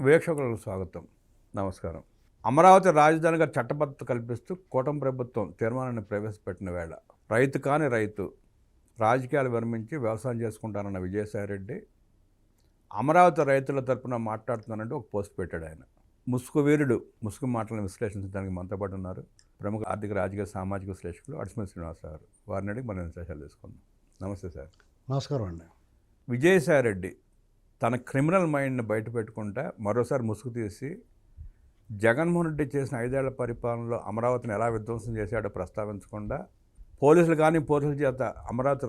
వీక్షకులకు స్వాగతం. నమస్కారం. అమరావతి రాజధానిగా చట్టబద్ధత కల్పిస్తూ కూటమి ప్రభుత్వం తీర్మానాన్ని ప్రవేశపెట్టిన వేళ రైతు కాని రైతు రాజకీయాలు విరమించి వ్యవసాయం చేసుకుంటానన్న విజయసాయిరెడ్డి అమరావతి రైతుల తరపున మాట్లాడుతున్నానంటే ఒక పోస్ట్ పెట్టాడు ఆయన. ముసుగు వీరుడు ముసుగు మాటలను విశ్లేషించడానికి మనతో పాటు ఉన్నారు ప్రముఖ ఆర్థిక రాజకీయ సామాజిక విశ్లేషకులు అడిసిమల్ శ్రీనివాసరావు గారు. వారిని అడిగి మనం విశేషాలు తీసుకుందాం. నమస్తే సార్. నమస్కారం అండి. విజయసాయిరెడ్డి తన క్రిమినల్ మైండ్ని బయట పెట్టుకుంటే మరోసారి ముసుగు తీసి జగన్మోహన్ రెడ్డి చేసిన 5 ఏళ్ల పరిపాలనలో అమరావతిని ఎలా విధ్వంసం చేశాడో ప్రస్తావించకుండా పోలీసుల చేత అమరావతి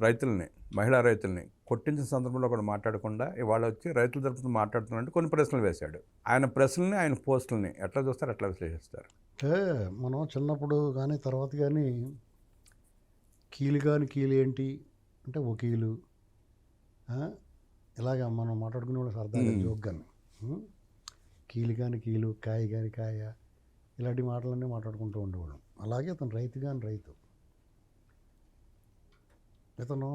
రైతుల్ని మహిళా రైతుల్ని కొట్టించిన సందర్భంలో కూడా మాట్లాడకుండా ఇవాళ వచ్చి రైతుల తరపున మాట్లాడుతున్నట్టు కొన్ని ప్రశ్నలు వేశాడు. ఆయన ప్రశ్నల్ని ఆయన పోస్టుల్ని ఎట్లా చూస్తారు, ఎట్లా విశ్లేషిస్తారు? అంటే మనం చిన్నప్పుడు కానీ తర్వాత కానీ కీలు ఏంటి అంటే వకీలు ఇలాగ మనం మాట్లాడుకునే వాళ్ళు సరదాగా జోక్ కానీ కీలు కాయ కాయ ఇలాంటి మాటలన్నీ మాట్లాడుకుంటూ ఉండేవాళ్ళం. అలాగే అతను రైతు ఇతను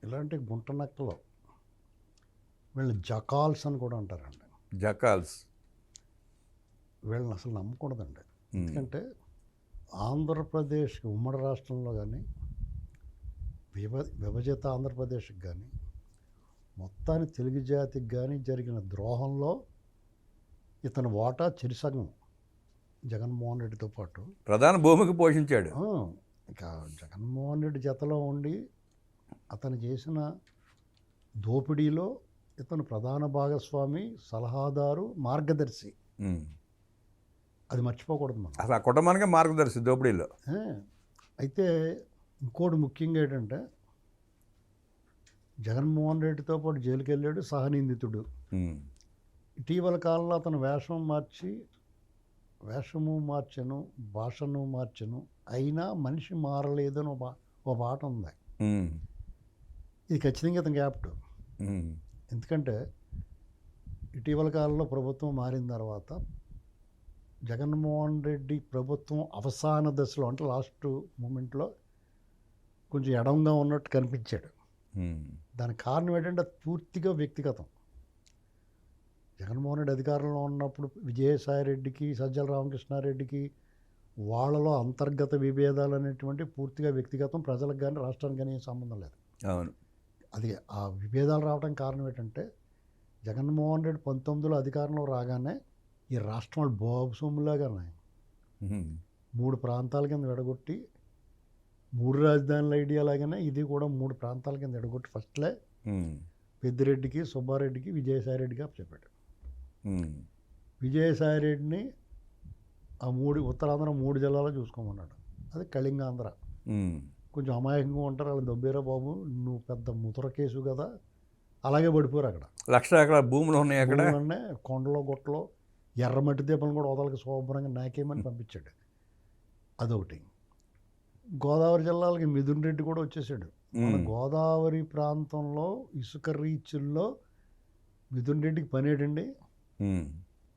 ఇలాంటి గుంట నక్కలు వీళ్ళని జకాల్స్ అని కూడా అంటారండి. జకాల్స్ వీళ్ళని అసలు నమ్మకూడదండి. ఎందుకంటే ఆంధ్రప్రదేశ్కి ఉమ్మడి రాష్ట్రంలో కానీ విభజిత ఆంధ్రప్రదేశ్కి కానీ మొత్తాన్ని తెలుగు జాతికి కానీ జరిగిన ద్రోహంలో ఇతని వాటా చిరుసగం జగన్మోహన్ రెడ్డితో పాటు ప్రధాన భూమికి పోషించాడు. ఇక జగన్మోహన్ రెడ్డి జతలో ఉండి అతను చేసిన దోపిడీలో ఇతను ప్రధాన భాగస్వామి, సలహాదారు, మార్గదర్శి. అది మర్చిపోకూడదు మనం. అసలు ఆ కుటుంబానికే మార్గదర్శి దోపిడీలో. అయితే ఇంకోటి ముఖ్యంగా ఏంటంటే జగన్మోహన్ రెడ్డితో పాటు జైలుకి వెళ్ళాడు, సహనిందితుడు. ఇటీవల కాలంలో అతను వేషము మార్చను, భాషను మార్చను, అయినా మనిషి మారలేదని ఒక పాట ఉంది. ఇది ఖచ్చితంగా అతను క్యాప్ట్. ఎందుకంటే ఇటీవల కాలంలో ప్రభుత్వం మారిన తర్వాత జగన్మోహన్ రెడ్డి ప్రభుత్వం అవసాన దశలో అంటే లాస్ట్ మూమెంట్లో కొంచెం ఎడంగా ఉన్నట్టు కనిపించాడు. దానికి కారణం ఏంటంటే పూర్తిగా వ్యక్తిగతం. జగన్మోహన్ రెడ్డి అధికారంలో ఉన్నప్పుడు విజయసాయిరెడ్డికి, సజ్జల రామకృష్ణారెడ్డికి వాళ్ళలో అంతర్గత విభేదాలు అనేటువంటి పూర్తిగా వ్యక్తిగతం. ప్రజలకు కానీ రాష్ట్రానికి కానీ ఏం సంబంధం లేదు. అవును. అది ఆ విభేదాలు రావడానికి కారణం ఏంటంటే జగన్మోహన్ రెడ్డి 19లో అధికారంలో రాగానే ఈ రాష్ట్రం బాబు సొమ్ములాగానే 3 ప్రాంతాల కింద విడగొట్టి 3 రాజధానుల ఐడియా లాగానే ఇది కూడా 3 ప్రాంతాల కింద విడగొట్టి ఫస్ట్లే పెద్దిరెడ్డికి, సుబ్బారెడ్డికి, విజయసాయిరెడ్డికి చెప్పాడు. విజయసాయిరెడ్డిని ఆ ఉత్తరాంధ్ర 3 జిల్లాలో చూసుకోమన్నాడు. అది కళింగాంధ్ర. కొంచెం అమాయకంగా ఉంటారు, వాళ్ళు దొబ్బేరా బాబు, నువ్వు పెద్ద ముతర కేసు కదా, అలాగే పడిపోరు. అక్కడ 1,00,000 ఎకరాల భూములు ఉన్నాయి. అక్కడ కొండలో గుట్టలో ఎర్రమట్టి దీపాలను కూడా వదలకి శుభ్రంగా నాకేమని పంపించాడు. అదొకటి. గోదావరి జిల్లాలకి మిథున్ రెడ్డి కూడా వచ్చేసాడు. మన గోదావరి ప్రాంతంలో ఇసుక రీచుల్లో మిథున్ రెడ్డికి పని ఏంటండి,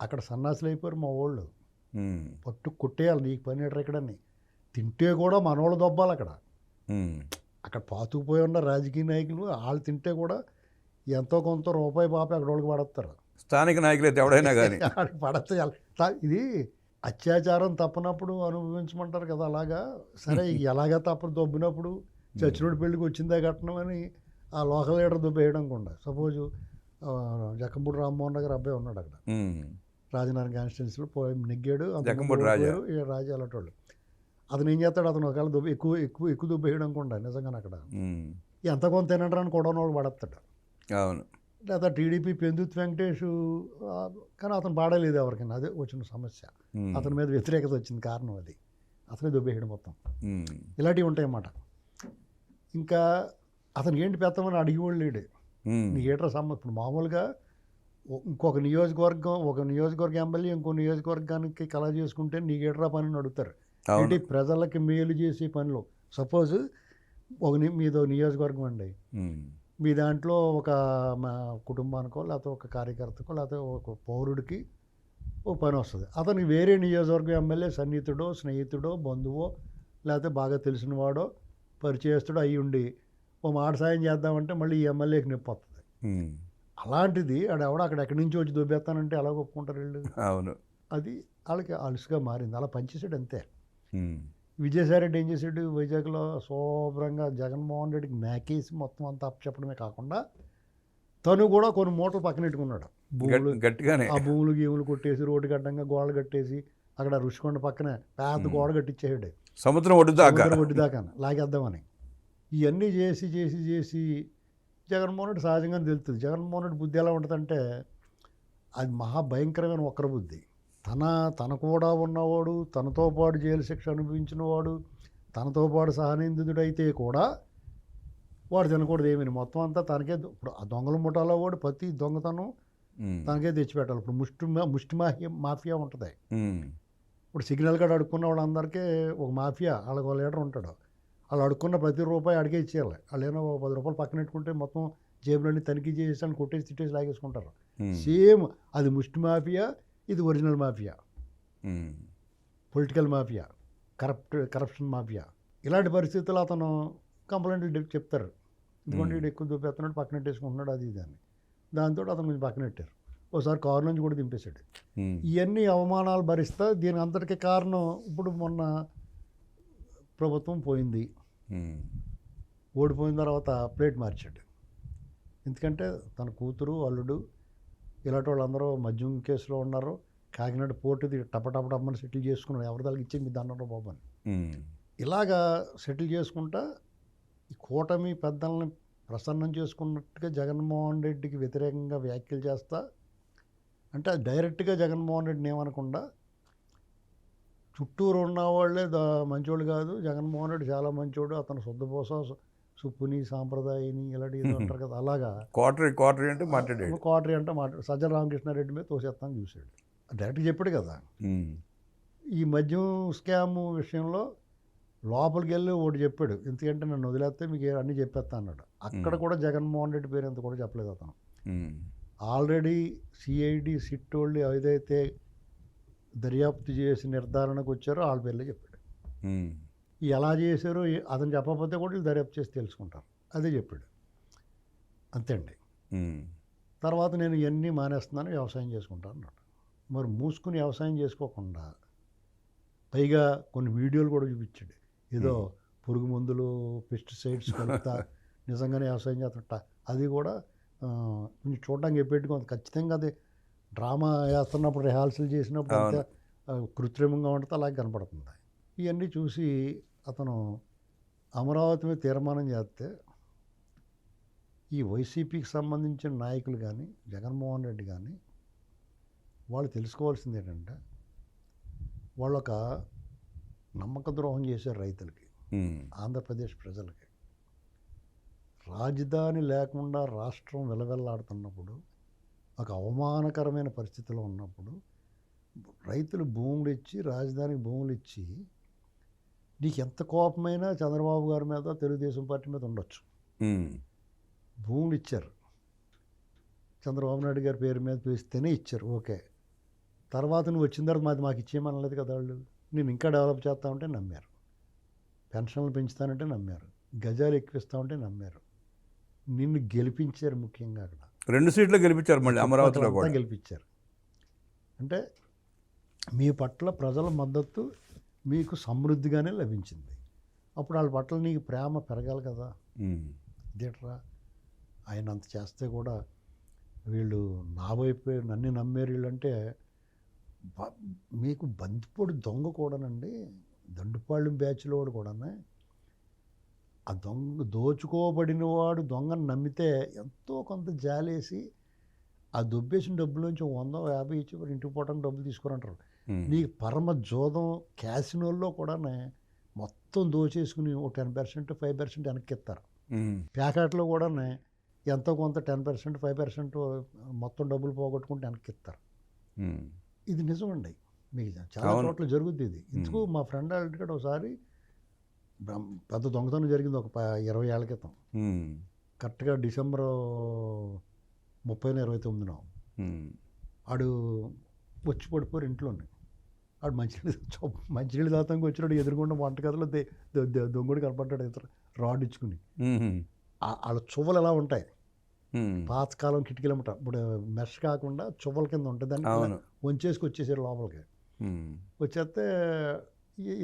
అక్కడ సన్నాసులు అయిపోయారు మా వాళ్ళు. పట్టు కొట్టేయాలి, నీకు పని ఏంటారు ఇక్కడని. తింటే కూడా మనోళ్ళు దొబ్బాలి. అక్కడ పాతుకుపోయి ఉన్న రాజకీయ నాయకులు వాళ్ళు తింటే కూడా ఎంతో కొంత రూపాయి పాపి అక్కడ వాళ్ళకి పడతారు. స్థానిక నాయకులు అయితే ఎవడైనా కానీ పడతాయి. ఇది అత్యాచారం తప్పనప్పుడు అనుభవించమంటారు కదా, అలాగా. సరే ఎలాగా తప్పని దొబ్బినప్పుడు చచ్చినోడి పెళ్ళికి వచ్చిందే కట్టడం అని ఆ లోకల్ లీడర్ దొబ్బేయడం కూడా. సపోజు జక్కంపూడి రామ్మోహన్ గారు అబ్బాయి ఉన్నాడు అక్కడ రాజనగరం కాన్స్టిట్యున్సీలో నెగ్గాడు, రాజు అలాంటి. అతను ఏం చేస్తాడు, అతను ఒకవేళ ఎక్కువ దొబ్బేయడం కూడా నిజంగా అక్కడ ఎంత కొంత తినడానికి కూడా వాళ్ళు పడతాడు. అవును. లేదా టీడీపీ పెందుత్ వెంకటేష్, కానీ అతను పాడలేదు ఎవరికైనా. అదే వచ్చిన సమస్య, అతని మీద వ్యతిరేకత వచ్చింది. కారణం అది అతనే దొబ్బేయడం మొత్తం. ఇలాంటివి ఉంటాయన్నమాట. ఇంకా అతనికి ఏంటి పెద్దమని అడిగేవాళ్ళు లేడు. నీకేట్రా సమస్య. ఇప్పుడు మామూలుగా ఒక నియోజకవర్గం ఎమ్మెల్యే ఇంకో నియోజకవర్గానికి కలర్ చేసుకుంటే నీకేట్రా పని అడుగుతారు. ఏంటి ప్రజలకి మేలు చేసే పనులు. సపోజ్ మీదో నియోజకవర్గం అండి, మీ దాంట్లో ఒక కుటుంబానికో లేకపోతే ఒక కార్యకర్తకో లేకపోతే ఒక పౌరుడికి ఒక పని వస్తుంది. అతనికి వేరే నియోజకవర్గం ఎమ్మెల్యే సన్నిహితుడో, స్నేహితుడో, బంధువో లేకపోతే బాగా తెలిసినవాడో, పరిచయస్తుడో అయ్యి ఉండి ఓ మాట సాయం చేద్దామంటే మళ్ళీ ఈ ఎమ్మెల్యేకి నొప్పి వస్తుంది. అలాంటిది ఆడెవడో అక్కడి నుంచి వచ్చి దొబ్బేస్తానంటే ఎలా ఒప్పుకుంటారు వీళ్ళు? అవును. అది వాళ్ళకి అలుసుగా మారింది. అలా పనిచేసాడు అంతే. ఉమ్. విజయసాయి రెడ్డి ఏం చేశాడు, వైజాగ్లో శుభ్రంగా జగన్మోహన్ రెడ్డికి మేకేసి మొత్తం అంతా అప్పచెప్పడమే కాకుండా తను కూడా కొన్ని మూటలు పక్కన పెట్టుకున్నాడు. భూములు, గట్టిగానే. ఆ భూములు గీములు కొట్టేసి రోడ్డు గడ్డంగా గోడలు కట్టేసి అక్కడ రుషికొండ పక్కనే పెద్ద గోడ కట్టించేసాడు. సముద్రం ఒడ్డు దాకా. సముద్రం ఒడ్డు దాకా లాగేద్దామని. ఇవన్నీ చేసి చేసి చేసి జగన్మోహన్ రెడ్డి సహజంగానే తెలుస్తుంది. జగన్మోహన్ రెడ్డి బుద్ధి ఎలా ఉంటుందంటే అది మహాభయంకరమైన వక్ర బుద్ధి. తన కూడా ఉన్నవాడు, తనతో పాటు జైలు శిక్ష అనుభవించిన వాడు, తనతో పాటు సహనిందితుడైతే కూడా వాడు తినకూడదు ఏమని. మొత్తం అంతా తనకే. ఇప్పుడు ఆ దొంగల ముఠాలో వాడు ప్రతి దొంగతనం తనకే తెచ్చిపెట్టాలి. ఇప్పుడు ముష్టి మాఫియా ఉంటుంది. ఇప్పుడు సిగ్నల్ కార్డు అడుక్కున్న వాళ్ళందరికీ ఒక మాఫియా, వాళ్ళకి ఒక లీడర్ ఉంటాడు. వాళ్ళు అడుక్కున్న ప్రతి రూపాయి అడిగే ఇచ్చేయాలి. వాళ్ళు ఏమో 10 రూపాయలు పక్కన పెట్టుకుంటే మొత్తం జేబులన్నీ తనిఖీ చేసి అని కొట్టేసి తిట్టేసి లాగేసుకుంటారు. సేమ్ అది ముష్టి మాఫియా, ఇది original mafia, political mafia, corruption mafia. ఇలాంటి పరిస్థితుల్లో అతను కంప్లైంట్లు చెప్తారు. ఎందుకంటే వీడు ఎక్కువ దూపేస్తున్నాడు, పక్కన పెట్టేసుకుంటున్నాడు, అది ఇది అని. దాంతో అతను కొంచెం పక్కన పెట్టారు. ఒకసారి కారు నుంచి కూడా దింపేశాడు. ఇవన్నీ అవమానాలు భరిస్తా దీని అంతటికీ కారణం ఇప్పుడు మొన్న ప్రభుత్వం పోయింది. ఓడిపోయిన తర్వాత ప్లేట్ మార్చాడు. ఎందుకంటే తన కూతురు, అల్లుడు ఇలాంటి వాళ్ళందరూ మద్యం కేసులో ఉన్నారు. కాకినాడ పోర్టుది టపటపటమ్మని సెటిల్ చేసుకున్నాడు. ఎవరి దానికి ఇచ్చి మీ దండంలో బాబు అని ఇలాగా సెటిల్ చేసుకుంటా ఈ కూటమి పెద్దల్ని ప్రసన్నం చేసుకున్నట్టుగా జగన్మోహన్ రెడ్డికి వ్యతిరేకంగా వ్యాఖ్యలు చేస్తా, అంటే డైరెక్ట్గా జగన్మోహన్ రెడ్డిని ఏమనకుండా చుట్టూరు ఉన్న వాళ్ళే మంచోళ్ళు కాదు, జగన్మోహన్ రెడ్డి చాలా మంచోడు, అతను శుద్ధపోస సుప్పుని సాంప్రదాయని ఇలాంటి ఏదో అంటారు కదా, అలాగా క్వార్టరీ అంటే మాట్లాడాడు. క్వార్టరీ అంటే సజ్జల రామకృష్ణారెడ్డి మీద తోసేస్తాను చూశాడు. డైరెక్ట్గా చెప్పాడు కదా. ఈ మద్యం స్కామ్ విషయంలో లోపలికి వెళ్ళి ఒకటి చెప్పాడు, ఎందుకంటే నన్ను వదిలేస్తే మీకు అన్నీ చెప్పేస్తా అన్నాడు. అక్కడ కూడా జగన్మోహన్ రెడ్డి పేరు ఎంత కూడా చెప్పలేదు అతను. ఆల్రెడీ సిఐడి సిట్ వాళ్ళు ఏదైతే దర్యాప్తు చేసి నిర్ధారణకు వచ్చారో వాళ్ళ పేర్లే చెప్పాడు. ఎలా చేశారో అతను చెప్పకపోతే కూడా వీళ్ళు దర్యాప్తు చేసి తెలుసుకుంటారు, అదే చెప్పాడు. అంతే అండి. తర్వాత నేను ఇవన్నీ మానేస్తున్నాను, వ్యవసాయం చేసుకుంటాను అన్నాడు. మరి మూసుకుని వ్యవసాయం చేసుకోకుండా పైగా కొన్ని వీడియోలు కూడా చూపించాడు. ఏదో పురుగు మందులు, పెస్టిసైడ్స్ కలుపుతా నిజంగానే వ్యవసాయం చేస్తుంట. అది కూడా కొంచెం చూడడానికి ఎప్పటికీ ఖచ్చితంగా అది డ్రామా వేస్తున్నప్పుడు రిహార్సల్ చేసినప్పుడు అంతే కృత్రిమంగా ఉంటుంది, అలాగే కనపడుతుంది. ఇవన్నీ చూసి అతను అమరావతి మీద తీర్మానం చేస్తే ఈ వైసీపీకి సంబంధించిన నాయకులు కానీ జగన్మోహన్ రెడ్డి కానీ వాళ్ళు తెలుసుకోవాల్సింది ఏంటంటే వాళ్ళు ఒక నమ్మక ద్రోహం చేశారు రైతులకి, ఆంధ్రప్రదేశ్ ప్రజలకి. రాజధాని లేకుండా రాష్ట్రం విలవెల్లాడుతున్నప్పుడు, ఒక అవమానకరమైన పరిస్థితిలో ఉన్నప్పుడు రైతులు భూములు ఇచ్చి, రాజధానికి భూములు ఇచ్చి, నీకు ఎంత కోపమైనా చంద్రబాబు గారి మీద తెలుగుదేశం పార్టీ మీద ఉండొచ్చు, భూములు ఇచ్చారు. చంద్రబాబు నాయుడు గారి పేరు మీద వేస్తేనే ఇచ్చారు, ఓకే. తర్వాత నువ్వు వచ్చిన తర్వాత మాకు ఇచ్చేయమనలేదు కదా వాళ్ళు. నేను ఇంకా డెవలప్ చేస్తా ఉంటే నమ్మారు, పెన్షన్లు పెంచుతానంటే నమ్మారు, గజాలు ఎక్కిపిస్తా ఉంటే నమ్మారు, నిన్ను గెలిపించారు. ముఖ్యంగా అక్కడ 2 సీట్లు గెలిపించారు, మళ్ళీ అమరావతిలో కూడా గెలిపించారు. అంటే మీ పట్ల ప్రజల మద్దతు మీకు సమృద్ధిగానే లభించింది. అప్పుడు వాళ్ళ పట్ల నీకు ప్రేమ పెరగాలి కదా. ఇదేట్రా ఆయన అంత చేస్తే కూడా వీళ్ళు నా వైపు నన్ను నమ్మారు వీళ్ళంటే. మీకు బంతిపొడి దొంగ కూడానండి, దండుపాళ్ళెం బ్యాచ్లో వాడు కూడానే ఆ దొంగ దోచుకోబడిన వాడు దొంగను నమ్మితే ఎంతో కొంత జాలేసి ఆ దొబ్బేసిన డబ్బులోంచి 100-50 ఇచ్చి ఇంటికి పోవడానికి డబ్బులు తీసుకురంటారు. నీకు పరమ జోదం క్యాసినోల్లో కూడా మొత్తం దోచేసుకుని ఓ 10%, 5% వెనక్కి ఇస్తారు. ప్యాకెట్లో కూడా ఎంతో కొంత 10%, 5% మొత్తం డబ్బులు పోగొట్టుకుంటే వెనక్కి ఇస్తారు. ఇది నిజమండి, మీకు చాలా చోట్ల జరుగుద్ది ఇది. ఇందుకు మా ఫ్రెండ్ అల్టికాడ ఒకసారి పెద్ద దొంగతనం జరిగింది ఒక 20 ఏళ్ల క్రితం. కరెక్ట్గా డిసెంబర్ 30-29 ఆడు వచ్చి పడిపోయారు ఇంట్లోనే. ఆడు మంచినీళ్ళు దాతానికి వచ్చినాడు, ఎదురుకుండా వంటగదిలో దొంగడు కనపడ్డాడు, రాడ్ ఇచ్చుకుని. వాళ్ళ చువ్వలు ఎలా ఉంటాయి, పాతకాలం కిటికీలమ్మట ఇప్పుడు మెష్ కాకుండా చువ్వల కింద ఉంటుంది దాన్ని ఇలా అవును. వంచేసుకు వచ్చేసారు లోపలికి. వచ్చేస్తే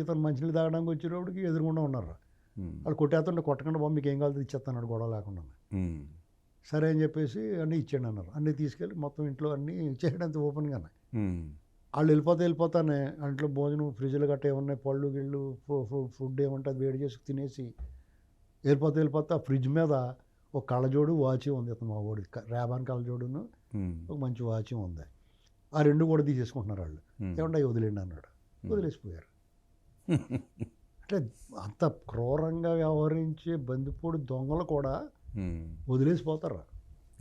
ఇతను మంచినీళ్ళు తాగడానికి వచ్చేటప్పటికి ఎదురుగుండా ఉన్నారు. వాళ్ళు కొట్టేస్తుంటే కొట్టకుండా బాబు మీకు ఏం కావాలో ఇచ్చేస్తాను గొడవ లేకుండా. సరే అని చెప్పేసి అన్నీ ఇచ్చేయండి అన్నారు. అన్నీ తీసుకెళ్ళి మొత్తం ఇంట్లో అన్నీ ఇచ్చేయడం అంత ఓపెన్గానే. వాళ్ళు వెళ్ళిపోతానే అంట్లో భోజనం ఫ్రిడ్జ్లో గట్ట ఏమన్నాయి పళ్ళు గిళ్ళు ఫుడ్ ఏమంటే అది వేడి చేసి తినేసి వెళ్ళిపోతా ఆ ఫ్రిడ్జ్ మీద ఒక కళ్ళజోడు వాచి ఉంది. అతను మా వాడి రేబాన్ కళ్ళజోడును ఒక మంచి వాచి ఉంది. ఆ రెండు కూడా తీసేసుకుంటున్నారు వాళ్ళు. ఏమంటే అవి వదిలేండి అన్నాడు. వదిలేసిపోయారు. అంటే అంత క్రూరంగా వ్యవహరించే బందిపోడు దొంగలు కూడా వదిలేసిపోతారు.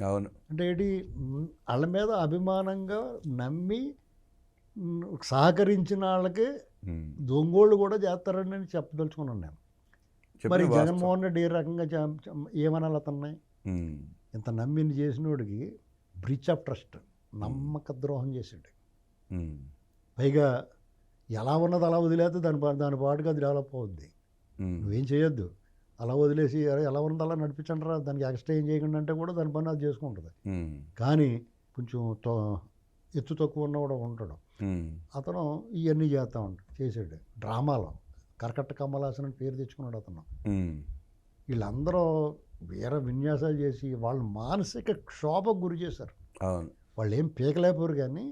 అవును. అంటే ఏంటి వాళ్ళ మీద అభిమానంగా నమ్మి సహకరించిన వాళ్ళకి దొంగోళ్ళు కూడా చేస్తారని నేను చెప్పదలుచుకున్నాను నేను. మరి జగన్మోహన్ రెడ్డి ఏ రకంగా ఏమనాలి అతన్ని? ఇంత నమ్మిని చేసినోడికి బ్రీచ్ ఆఫ్ ట్రస్ట్, నమ్మక ద్రోహం చేసాడు. పైగా ఎలా ఉన్నది అలా వదిలేస్తే దాని పాటుగా అది డెవలప్ అవుద్ది. నువ్వేం చేయొద్దు, అలా వదిలేసి ఎలా ఉన్నది అలా నడిపించండి రా, దానికి ఎక్స్ట్రా ఏం చేయకుండా అంటే కూడా దాని పని అది చేసుకుంటుంది. కానీ కొంచెం ఎత్తు తక్కువ ఉన్నవాడు ఉంటాడు, అతను ఇవన్నీ చేసాడు డ్రామాలో. కరకట్ట కమలాసన్ అని పేరు తెచ్చుకున్నాడు అతను. వీళ్ళందరూ వేరే విన్యాసాలు చేసి వాళ్ళు మానసిక క్షోభకు గురి చేశారు. వాళ్ళు ఏం పీకలేకపోరు, కానీ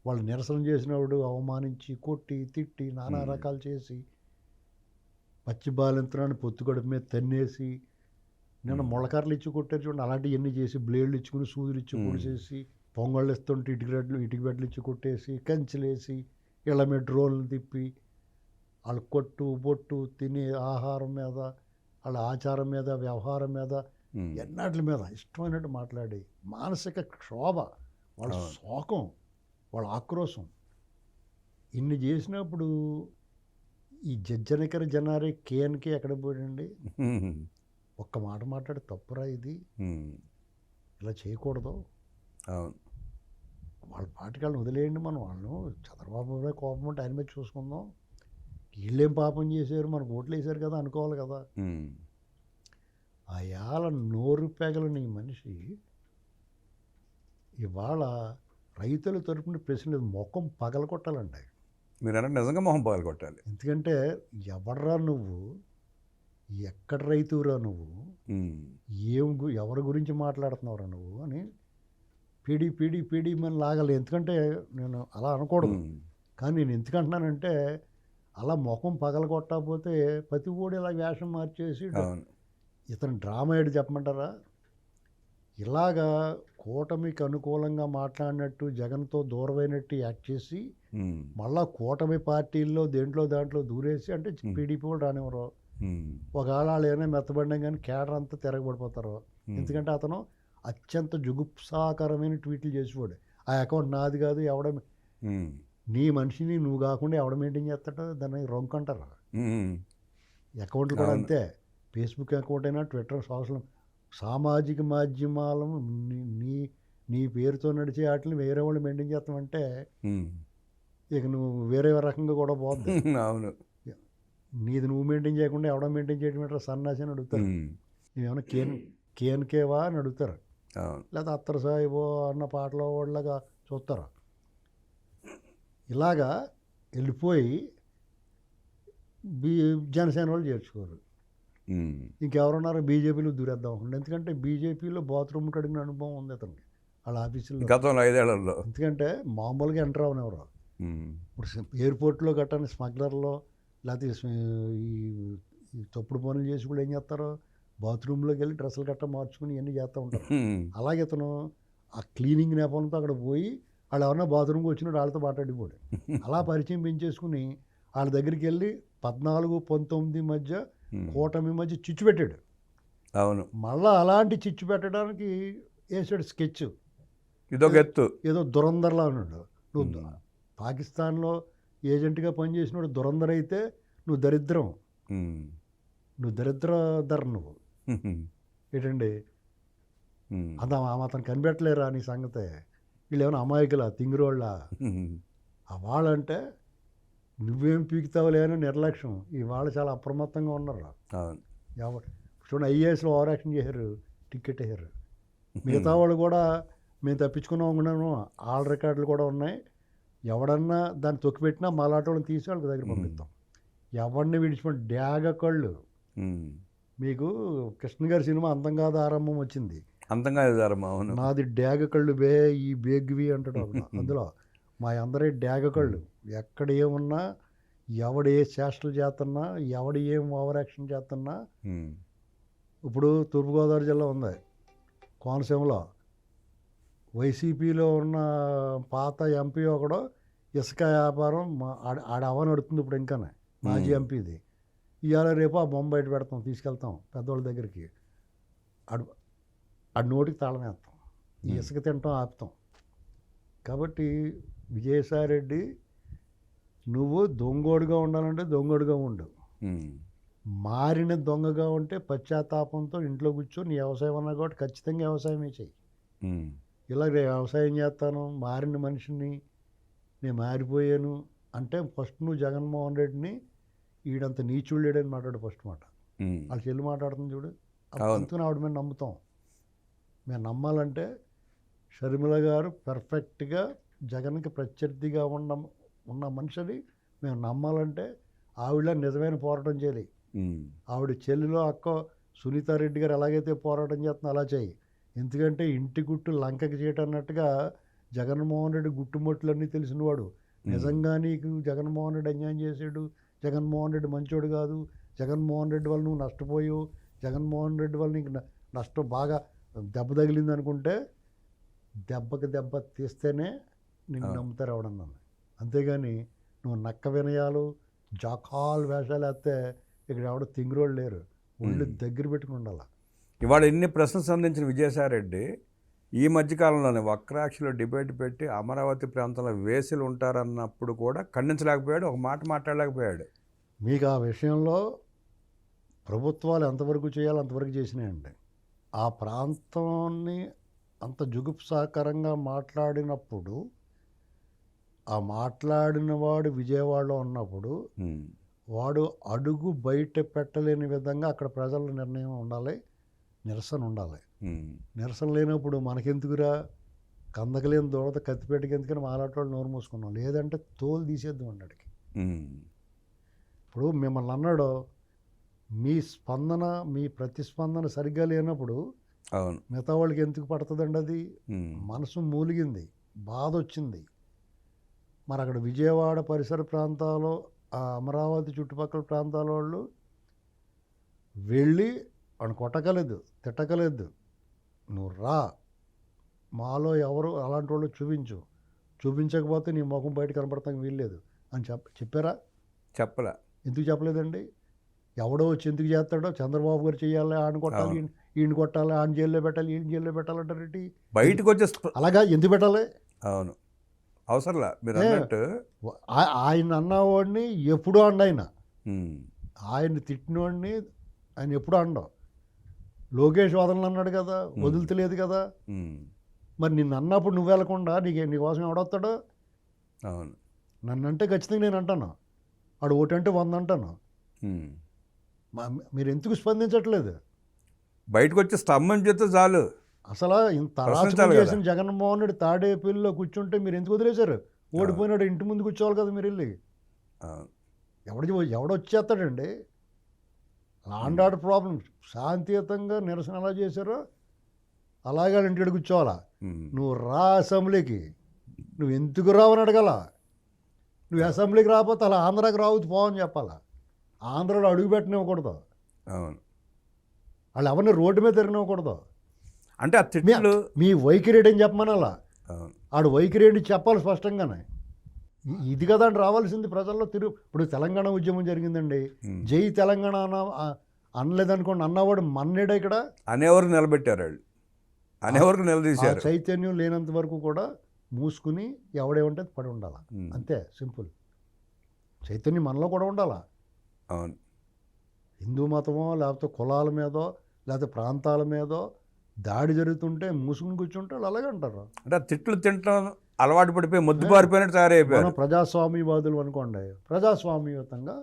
వాళ్ళు నిరసన చేసినప్పుడు అవమానించి కొట్టి తిట్టి నానా రకాలు చేసి పచ్చి బాలింతరాన్ని పొత్తు గడుపు మీద తన్నేసి నిన్న మొలకర్రలు ఇచ్చి కొట్టారు చూడండి, అలాంటివన్నీ చేసి బ్లేడ్లు ఇచ్చుకుని సూదులు ఇచ్చి పొడిచేసి పొంగళ్ళు ఇస్తుంటే ఇటుక బెడ్లు ఇచ్చి కొట్టేసి కంచెలేసి ఇళ్ళ మీద డ్రోన్లు తిప్పి వాళ్ళు కొట్టు బొట్టు తినే ఆహారం మీద వాళ్ళ ఆచారం మీద వ్యవహారం మీద ఎన్నాటి మీద ఇష్టమైనట్టు మాట్లాడి మానసిక క్షోభ, వాళ్ళ శోకం, వాళ్ళ ఆక్రోశం ఇన్ని చేసినప్పుడు ఈ జజ్జనికర జనారే కేఎన్కే ఎక్కడ పోయండి? ఒక్క మాట మాట్లాడి తప్పురా ఇది, ఇలా చేయకూడదు, వాళ్ళ పాటికాళ్ళని వదిలేయండి, వాళ్ళు చంద్రబాబు మీద కోపం ఉంటే ఆయన మీద చూసుకుందాం, వీళ్ళేం పాపం చేశారు మనకు ఓట్లు వేసారు కదా అనుకోవాలి కదా. అయాల నోరు పెగలని మనిషి ఇవాళ రైతుల తరపున ప్రశ్న లేదు, ముఖం పగలగొట్టాలండి. మీరు అన్నట్టు నిజంగా మొహం పగలగొట్టాలి. ఎందుకంటే ఎవడరా నువ్వు, ఎక్కడ రైతురా నువ్వు, ఎవరి గురించి మాట్లాడుతున్నావురా నువ్వు అని పీడి మన లాగాలి. ఎందుకంటే నేను అలా అనకూడదు, కానీ నేను ఎందుకంటున్నానంటే అలా ముఖం పగలగొట్టకపోతే ప్రతి ఓడి ఇలా వేషం మార్చేసి ఇతను డ్రామా ఏడు చెప్పమంటారా? ఇలాగా కూటమికి అనుకూలంగా మాట్లాడినట్టు జగన్తో దూరమైనట్టు యాక్ట్ చేసి మళ్ళా కూటమి పార్టీల్లో దాంట్లో దూరేసి, అంటే టీడీపీ కూడా రానివ్వరు, ఒకవేళ వాళ్ళు ఏమైనా మెత్తబడినా కానీ కేడర్ అంతా తిరగబడిపోతారు. ఎందుకంటే అతను అత్యంత జుగుప్సాకరమైన ట్వీట్లు చేసేవాడు. ఆ అకౌంట్ నాది కాదు, ఎవడ నీ మనిషిని నువ్వు కాకుండా ఎవడ మెయింటైన్ చేస్తాడో దాన్ని రొంక్ అంటారు. అకౌంట్లు కూడా అంతే, ఫేస్బుక్ అకౌంట్ అయినా ట్విట్టర్ సోషల్ సామాజిక మాధ్యమాలను నీ పేరుతో నడిచే వాటిని వేరే వాళ్ళు మెయింటైన్ చేస్తామంటే ఇక నువ్వు వేరే రకంగా కూడా పోద్ది. అవును, నీది నువ్వు మెయింటైన్ చేయకుండా ఎవడో మెయింటైన్ చేయడం సన్నాసి అని అడుగుతారు. నువ్వేమన్నా కేఎన్కేవా అని అడుగుతారు, లేదా అత్తర సాయిబో అన్న పాటలో వాళ్ళగా చూస్తారు. ఇలాగా వెళ్ళిపోయి జనసేన వాళ్ళు చేర్చుకోరు. ఇంకెవరున్నారో బీజేపీలో దూరేద్దాం అనుకోండి. ఎందుకంటే బీజేపీలో బాత్రూమ్ కడిగిన అనుభవం ఉంది అతనికి వాళ్ళ ఆఫీసులో గతంలో 5 ఏళ్లలో. ఎందుకంటే మామూలుగా ఎంటర్ అవనివ్వరు. ఇప్పుడు ఎయిర్పోర్ట్లో గట్టాన్ని స్మగ్లర్లో లేకపోతే ఈ తప్పుడు పనులు చేసి కూడా ఏం చేస్తారో బాత్రూంలోకి వెళ్ళి డ్రెస్సులు గట్ట మార్చుకుని ఇవన్నీ చేస్తూ ఉంటారు. అలాగే అతను ఆ క్లీనింగ్ నేపథ్యంతో అక్కడ పోయి వాళ్ళు ఎవరన్నా బాత్రూమ్కి వచ్చినప్పుడు వాళ్ళతో మాట్లాడిపోయాడు. అలా పరిచయం పెంచేసుకుని వాళ్ళ దగ్గరికి వెళ్ళి 14-19 మధ్య కూటమి మధ్య చిచ్చు పెట్టాడు. అవును, మళ్ళీ అలాంటి చిచ్చు పెట్టడానికి వేసాడు స్కెచ్. ఇదొక ఎత్తు, ఏదో దురందర్లా ఉన్నాడు. నువ్వు పాకిస్తాన్లో ఏజెంట్గా పనిచేసినాడు దురందర్ అయితే నువ్వు దరిద్రం, నువ్వు దరిద్రధర నువ్వు ఏంటండి అంత అతను కనిపెట్టలేరా నీ సంగతే? వీళ్ళు ఏమైనా అమాయకులా తింగిరోళ్ళ? వాళ్ళంటే నువ్వేం పీకుతావులే అని నిర్లక్ష్యం. ఇవాళ చాలా అప్రమత్తంగా ఉన్నారు. చూడండి ఐఏఎస్లో ఓవర్ యాక్షన్ చేశారు, టికెట్ వేసారు. మిగతా వాళ్ళు కూడా మేము తప్పించుకున్నాం అనుకున్నాను, వాళ్ళ రికార్డులు కూడా ఉన్నాయి. ఎవడన్నా దాన్ని తొక్కిపెట్టినా మాలాంటి వాళ్ళని తీసి వాళ్ళకి దగ్గర పంపిస్తాం. ఎవరిని విడిచిపెట్టి డ్యాగ కళ్ళు. మీకు కృష్ణ గారి సినిమా అంతం కాదు ఆరంభం వచ్చింది, అంతంగా ఎదారమ్మా. అవును. నాది డ్యాగ కళ్ళు బే ఈ బేగ్వి అంటాడు ఒకడు. అందులో మా అందరి డ్యాగ కళ్ళు. ఎక్కడ ఏమున్నా, ఎవడు ఏ చేష్టలు చేస్తున్నా, ఎవడు ఏం ఓవర్ యాక్షన్ చేస్తున్నా. ఇప్పుడు తూర్పుగోదావరి జిల్లా ఉంది, కోనసీమలో వైసీపీలో ఉన్న పాత ఎంపీ ఒకడు ఇసుక వ్యాపారం ఆడ అవ నడుతుంది ఇప్పుడు. ఇంకానే మాజీ ఎంపీది. ఇవాళ రేపు ఆ బొమ్మ బయట పెడతాం, తీసుకెళ్తాం పెద్దవాళ్ళ దగ్గరికి. ఆడు నోటికి తాళం వేస్తాం, ఈ ఇసుక తింటాం ఆపుతాం. కాబట్టి విజయసాయిరెడ్డి, నువ్వు దొంగోడుగా ఉండాలంటే దొంగోడుగా ఉండు. మారిన దొంగగా ఉంటే పశ్చాత్తాపంతో ఇంట్లో కూర్చో. నీ వ్యవసాయం అన్నా కాబట్టి ఖచ్చితంగా వ్యవసాయమే చెయ్యి. ఇలా వ్యవసాయం చేస్తాను, మారిన మనిషిని, నేను మారిపోయాను అంటే ఫస్ట్ నువ్వు జగన్మోహన్ రెడ్డిని ఈడంత నీచుడు లేడని మాట్లాడు ఫస్ట్ మాట. వాళ్ళ చెల్లి మాట్లాడుతుంది చూడు, అందుకని ఆవిడ మేము నమ్ముతాం. మేము నమ్మాలంటే షర్మిల గారు పర్ఫెక్ట్గా జగన్కి ప్రత్యర్థిగా ఉన్న మనిషిని మేము నమ్మాలంటే ఆవిడ నిజమైన పోరాటం చేయాలి. ఆవిడ చెల్లిలో అక్క సునీతారెడ్డి గారు ఎలాగైతే పోరాటం చేస్తున్నా అలా చేయి. ఎందుకంటే ఇంటి గుట్టు లంకకి చేయటం అన్నట్టుగా జగన్మోహన్ రెడ్డి గుట్టుముట్లన్నీ తెలిసినవాడు. నిజంగా నీకు జగన్మోహన్ రెడ్డి అన్యాయం చేసాడు, జగన్మోహన్ రెడ్డి మంచోడు కాదు, జగన్మోహన్ రెడ్డి వల్ల నువ్వు నష్టపోయావు, జగన్మోహన్ రెడ్డి వల్ల నీకు నష్టం బాగా దెబ్బ తగిలింది అనుకుంటే దెబ్బకి దెబ్బ తీస్తేనే నిన్ను నమ్ముతారు ఎవడన్నా. అంతేగాని నువ్వు నక్క వినయాలు జాకాల్ వేషాలు వేస్తే ఇక్కడ ఎవడ తింగిరోళ్ళు లేరు. ఒళ్ళు దగ్గర పెట్టుకుని ఉండాలి. ఇవాళ ఎన్ని ప్రశ్నలు సంధించిన విజయసాయిరెడ్డి ఈ మధ్యకాలంలోనే వక్రాక్షిలో డిబేట్ పెట్టి అమరావతి ప్రాంతంలో వేసులు ఉంటారన్నప్పుడు కూడా ఖండించలేకపోయాడు, ఒక మాట మాట్లాడలేకపోయాడు. మీకు ఆ విషయంలో ప్రభుత్వాలు ఎంతవరకు చేయాలో అంతవరకు చేసినాయండి. ఆ ప్రాంతాన్ని అంత జుగుప్సాకరంగా మాట్లాడినప్పుడు, ఆ మాట్లాడిన వాడు విజయవాడలో ఉన్నప్పుడు వాడు అడుగు బయట పెట్టలేని విధంగా అక్కడ ప్రజల నిర్ణయం ఉండాలి, నిరసన ఉండాలి. నిరసన లేనప్పుడు మనకెందుకురా, కందకలేని దూడత కత్తిపెట్టకి ఎందుకని మాలాంటి వాళ్ళు నోరు మూసుకున్నాం. లేదంటే తోలు తీసేద్దాం అన్నాడికి. ఇప్పుడు మిమ్మల్ని అన్నాడు, మీ స్పందన, మీ ప్రతిస్పందన సరిగ్గా లేనప్పుడు మిగతా వాళ్ళకి ఎందుకు పడుతుందండి? అది మనసు మూలిగింది, బాధ వచ్చింది. మరి అక్కడ విజయవాడ పరిసర ప్రాంతాల్లో, ఆ అమరావతి చుట్టుపక్కల ప్రాంతాల వాళ్ళు వెళ్ళి వాడిని కొట్టకలేదు, తిట్టకలేదు. నువ్వు రా, మాలో ఎవరు అలాంటి వాళ్ళు చూపించకపోతే నీ ముఖం బయట కనపడతానికి వీల్లేదు అని చెప్పారా? చెప్పలే. ఎందుకు చెప్పలేదండి? ఎవడో వచ్చి ఎందుకు చేస్తాడో, చంద్రబాబు గారు చేయాలి, ఆడిని కొట్టాలి, ఈయన కొట్టాలి, ఆయన జైల్లో పెట్టాలి, ఈయన జైల్లో పెట్టాలంటారేంటి? బయటకు వచ్చే అలాగా ఎందుకు పెట్టాలి? అవును, అవసరంలా. మీరు అన్నట్టు ఆయన అన్నవాడిని ఎప్పుడూ అండ, ఆయన తిట్టినవాడిని ఆయన ఎప్పుడూ అండం. లోకేష్ వదలను అన్నాడు కదా, వదులుతలేదు కదా. మరి నిన్ను అన్నప్పుడు నువ్వు వెళ్ళకుండా నీకోసం ఎవడొస్తాడో? అవును, నన్ను అంటే ఖచ్చితంగా నేను అంటాను, వాడు ఒకటంటే 100 అంటాను. మీరు ఎందుకు స్పందించట్లేదు? బయటకు వచ్చి స్తంభం చేస్తే చాలు. అసలు ఇంత అరాచకం చేసిన జగన్మోహన్ రెడ్డి తాడేపల్లిలో కూర్చుంటే మీరు ఎందుకు వదిలేశారు? ఓడిపోయినాడు, ఇంటి ముందు కూర్చోవాలి కదా మీరు వెళ్ళి. ఎవడొచ్చేస్తాడండి? లాండ్ ఆర్డర్ ప్రాబ్లం, శాంతియుతంగా నిరసన ఎలా చేశారో అలాగే ఇంటికి కూర్చోవాలా. నువ్వు రా అసెంబ్లీకి, నువ్వు ఎందుకు రావని అడగాల. నువ్వు అసెంబ్లీకి రాకపోతే అలా ఆంధ్రాకి రావద్దు పోవని చెప్పాలా. ఆంధ్రాలో అడుగు పెట్టనివ్వకూడదు. అవును, వాళ్ళు ఎవరిని రోడ్డు మీద తిరగనివ్వకూడదు. అంటే ఆ తిట్లు మీ వైఖరేటి అని చెప్పమని అలా ఆడు వైఖరేటి చెప్పాలి స్పష్టంగానే. ఇది కదా అని రావాల్సింది ప్రజల్లో. ఇప్పుడు తెలంగాణ ఉద్యమం జరిగిందండి, జై తెలంగాణ అనలేదనుకోండి, అన్నవాడు మన్నేడా ఇక్కడ అనేవరకు నిలబెట్టారు వాళ్ళు, అనేవరకు నిలదీశారు. చైతన్యం లేనంత వరకు కూడా మూసుకుని ఎవడేమంటే పడి ఉండాలి, అంతే సింపుల్. చైతన్యం మనలో కూడా ఉండాలా. అవును, హిందూ మతమో లేకపోతే కులాల మీదో లేకపోతే ప్రాంతాల మీదో దాడి జరుగుతుంటే మూసుకుని కూర్చుంటే వాళ్ళు అలాగే అంటారు. అంటే తిట్లు తింటాం అలవాటు పడిపోయి ముద్దు పారిపోయినట్టు తయారైపోయారు. మనం ప్రజాస్వామ్యవాదులు అనుకోండి, ప్రజాస్వామ్యయుతంగా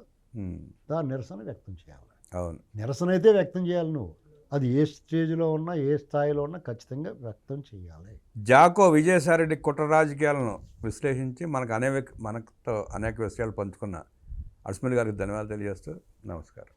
దాని నిరసన వ్యక్తం చేయాలి. అవును, నిరసన అయితే వ్యక్తం చేయాలి. నువ్వు అది ఏ స్టేజ్లో ఉన్నా ఏ స్థాయిలో ఉన్నా ఖచ్చితంగా వ్యక్తం చేయాలి. జాకో విజయసాయిరెడ్డి కుట్ర రాజకీయాలను విశ్లేషించి మనతో అనేక విషయాలు పంచుకున్న అస్మిల్ గారికి ధన్యవాదాలు తెలియజేస్తూ నమస్కారం.